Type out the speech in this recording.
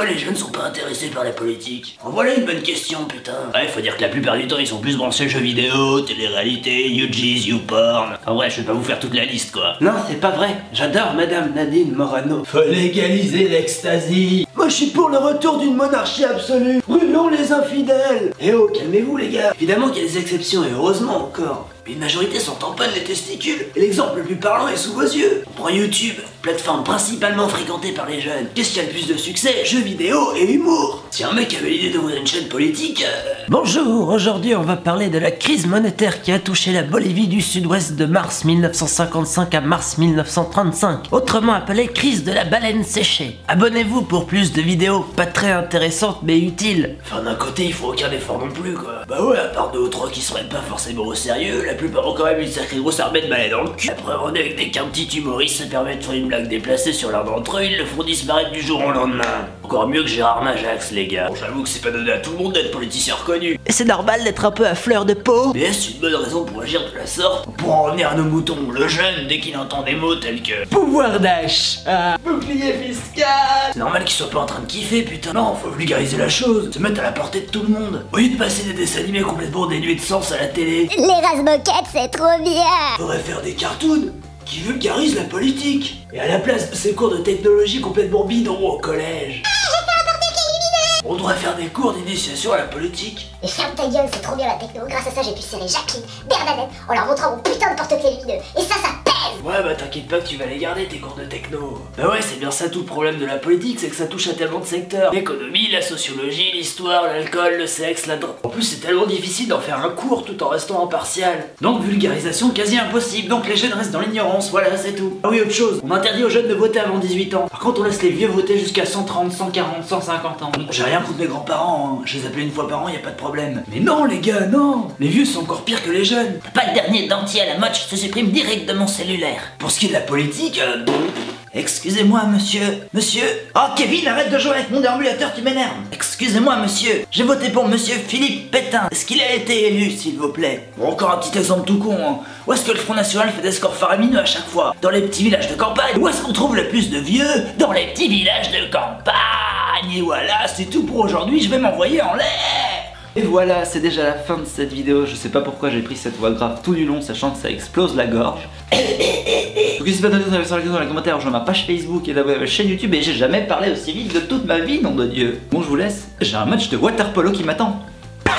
pourquoi les jeunes sont pas intéressés par la politique? En voilà une bonne question, putain. Ouais, faut dire que la plupart du temps, ils sont plus branchés jeux vidéo, télé-réalité, UGs, YouPorn. En vrai, je vais pas vous faire toute la liste, quoi. Non, c'est pas vrai. J'adore Madame Nadine Morano. Faut légaliser l'ecstasy. Moi, je suis pour le retour d'une monarchie absolue. Brûlons les infidèles. Eh oh, calmez-vous, les gars. Évidemment qu'il y a des exceptions, et heureusement encore. Mais une majorité s'en tamponne les testicules. Et l'exemple le plus parlant est sous vos yeux. On prend YouTube, plateforme principalement fréquentée par les jeunes. Qu'est-ce qui a le plus de succès? Jeux vidéo et humour. Si un mec avait l'idée d'ouvrir une chaîne politique... Bonjour, aujourd'hui on va parler de la crise monétaire qui a touché la Bolivie du Sud-Ouest de mars 1955 à mars 1935. Autrement appelée crise de la baleine séchée. Abonnez-vous pour plus de vidéos pas très intéressantes mais utiles. Enfin, d'un côté, il faut aucun effort non plus, quoi. Bah ouais, à part 2 ou 3 qui se prennent pas forcément au sérieux, la plupart ont quand même une sacrée grosse armée de balais dans le cul. Après, on est avec des petits humoristes se permettent de faire une blague déplacée sur l'un d'entre eux, ils le font disparaître du jour au lendemain. Encore mieux que Gérard Majax, les gars. Bon, j'avoue que c'est pas donné à tout le monde d'être politicien reconnu. Et c'est normal d'être un peu à fleur de peau. Mais est-ce une bonne raison pour agir de la sorte? Pour en revenir à nos moutons, le jeune, dès qu'il entend des mots tels que Pouvoir d'achat, bouclier fiscal. c'est normal qu'il soit pas en train de kiffer, putain. Non, faut vulgariser la chose, se mettre à la portée de tout le monde. Au lieu de passer des dessins animés complètement dénués de sens à la télé, Les Razmoquettes, c'est trop bien. faudrait faire des cartoons qui vulgarisent la politique. Et à la place de ces cours de technologie complètement bidons au collège, on devrait faire des cours d'initiation à la politique. Et ferme ta gueule, c'est trop bien la techno. Grâce à ça, j'ai pu serrer Jacqueline, Bernadette, en leur montrant mon putain de porte-clés lumineux. Et ça pèse. Ouais, bah t'inquiète pas que tu vas les garder tes cours de techno. Bah ouais, c'est bien ça tout le problème de la politique, c'est que ça touche à tellement de secteurs. L'économie, la sociologie, l'histoire, l'alcool, le sexe, la drogue. En plus, c'est tellement difficile d'en faire un cours tout en restant impartial. Donc vulgarisation quasi impossible, donc les jeunes restent dans l'ignorance, voilà, c'est tout. Ah oui, autre chose, on interdit aux jeunes de voter avant 18 ans. Par contre, on laisse les vieux voter jusqu'à 130, 140, 150 ans. J'ai rien contre mes grands-parents, hein. Je les appelais une fois par an, y a pas de problème. Mais non les gars, non. Les vieux sont encore pires que les jeunes. T'as pas le dernier dentier à la mode, je te supprime direct de mon cellulaire. Pour ce qui est de la politique, excusez-moi, monsieur. Monsieur. Oh, Kevin, arrête de jouer avec mon déambulateur, tu m'énerves. Excusez-moi, monsieur. J'ai voté pour monsieur Philippe Pétain. Est-ce qu'il a été élu, s'il vous plaît? Bon, encore un petit exemple tout con, hein. Où est-ce que le Front National fait des scores faramineux à chaque fois? Dans les petits villages de campagne. Où est-ce qu'on trouve le plus de vieux? Dans les petits villages de campagne. Et voilà, c'est tout pour aujourd'hui. Je vais m'envoyer en l'air. Et voilà, c'est déjà la fin de cette vidéo. Je sais pas pourquoi j'ai pris cette voix grave tout du long, sachant que ça explose la gorge. Donc n'hésitez pas à donner sur les commentaires, rejoindre ma page Facebook et d'abonner à ma chaîne YouTube. Et j'ai jamais parlé aussi vite de toute ma vie, nom de Dieu. Bon, je vous laisse. J'ai un match de water polo qui m'attend. Pow!